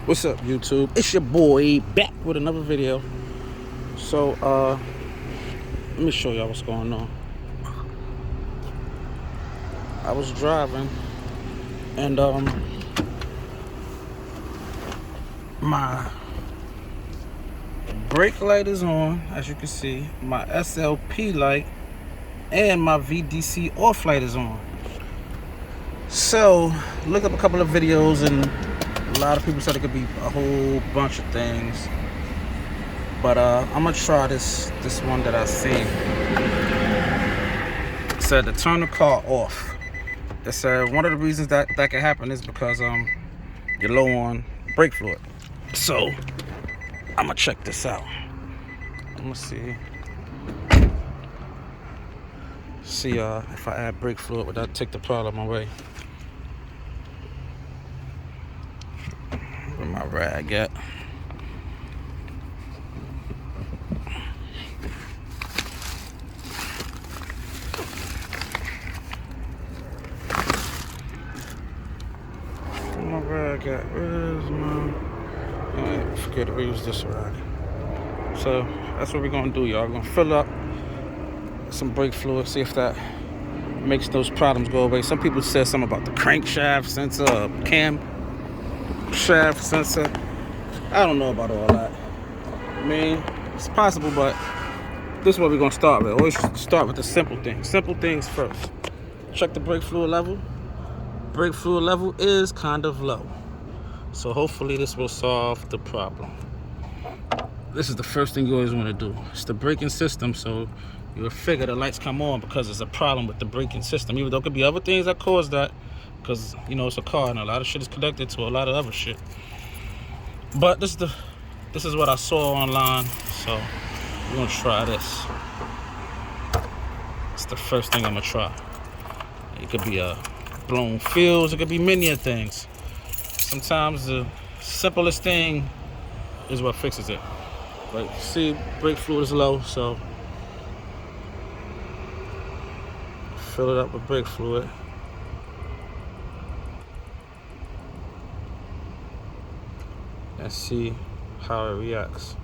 What's up, YouTube? It's your boy back with another video. So let me show y'all what's going on. I was driving and my brake light is on, as you can see. My SLP light and my VDC off light is on. So look up a couple of videos, and a lot of people said it could be a whole bunch of things, but I'm gonna try this one that I seen. It said to turn the car off. It said one of the reasons that can happen is because you're low on brake fluid. So I'm gonna check this out. I'm gonna see if I add brake fluid, would that take the problem away? Where my rag at? Where my rag at? Where's my... I forget to use this rag. So that's what we're gonna do, y'all. We're gonna fill up some brake fluid, see if that makes those problems go away. Some people said something about the crankshaft sensor, cam shaft sensor. I don't know about all that. I mean, it's possible, but this is what we're gonna start with. Always start with the simple things. Simple things first. Check the brake fluid level. Brake fluid level is kind of low, so hopefully this will solve the problem. This is the first thing you always want to do. It's the braking system, so you'll figure the lights come on because there's a problem with the braking system. Even though there could be other things that cause that, because you know it's a car and a lot of shit is connected to a lot of other shit. But this is what I saw online, so we're gonna try this. It's the first thing I'm gonna try. It could be a blown fuse, it could be many things. Sometimes the simplest thing is what fixes it. But see, brake fluid is low, so fill it up with brake fluid. And see how it reacts.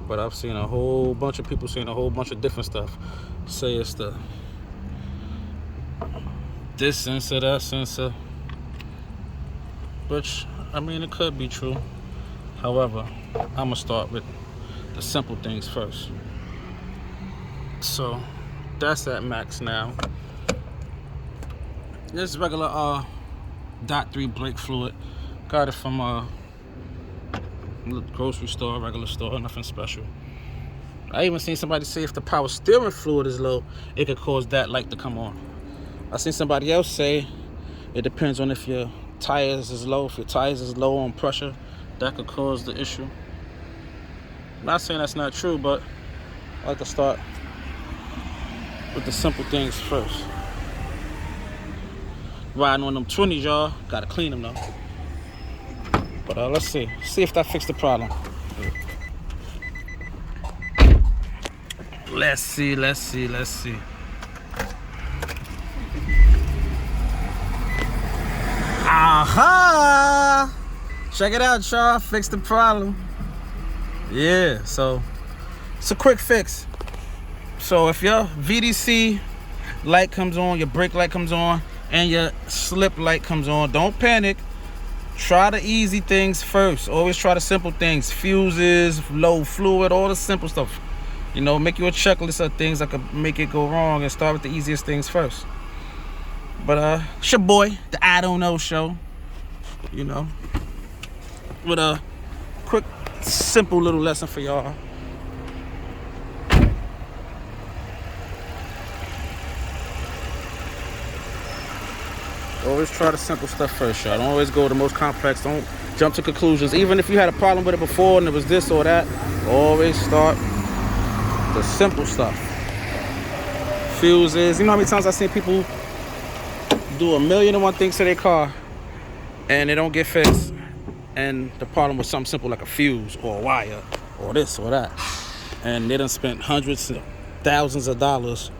But I've seen a whole bunch of people saying a whole bunch of different stuff. Say it's this sensor, that sensor. Which, I mean, it could be true. However, I'm gonna start with the simple things first. So that's at max now. This is regular .3 brake fluid. Got it from a grocery store, regular store, nothing special. I even seen somebody say if the power steering fluid is low, it could cause that light to come on. I seen somebody else say it depends on if your tires is low. If your tires is low on pressure, that could cause the issue. I'm not saying that's not true, but I like to start with the simple things first. Riding on them 20s, y'all. Gotta clean them though. But let's see if that fixed the problem. Let's see. Aha! Check it out, y'all. Fix the problem. Yeah, so it's a quick fix. So if your VDC light comes on, your brake light comes on, and your slip light comes on, don't panic. Try the easy things first. Always try the simple things. Fuses, low fluid, all the simple stuff. You know, make you a checklist of things that could make it go wrong and start with the easiest things first. But it's your boy, the I Don't Know Show. You know, with a quick, simple little lesson for y'all. Always try the simple stuff first, y'all. Don't always go to the most complex. Don't jump to conclusions. Even if you had a problem with it before and it was this or that, always start the simple stuff. Fuses. You know how many times I've seen people do 1,000,001 things to their car and they don't get fixed, and the problem was something simple like a fuse or a wire or this or that, and they done spent hundreds of thousands of dollars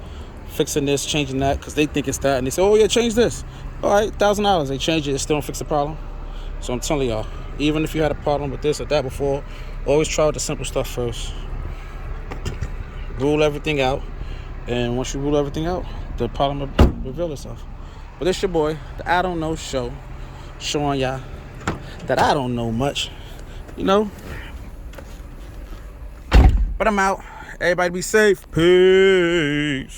fixing this, changing that, because they think it's that, and they say, oh yeah, change this. All right, $1,000. They change it, it still don't fix the problem. So I'm telling y'all, even if you had a problem with this or that before, always try with the simple stuff first. Rule everything out, and once you rule everything out, the problem will reveal itself. But this your boy, the I Don't Know Show, showing y'all that I don't know much, you know. But I'm out. Everybody be safe. Peace.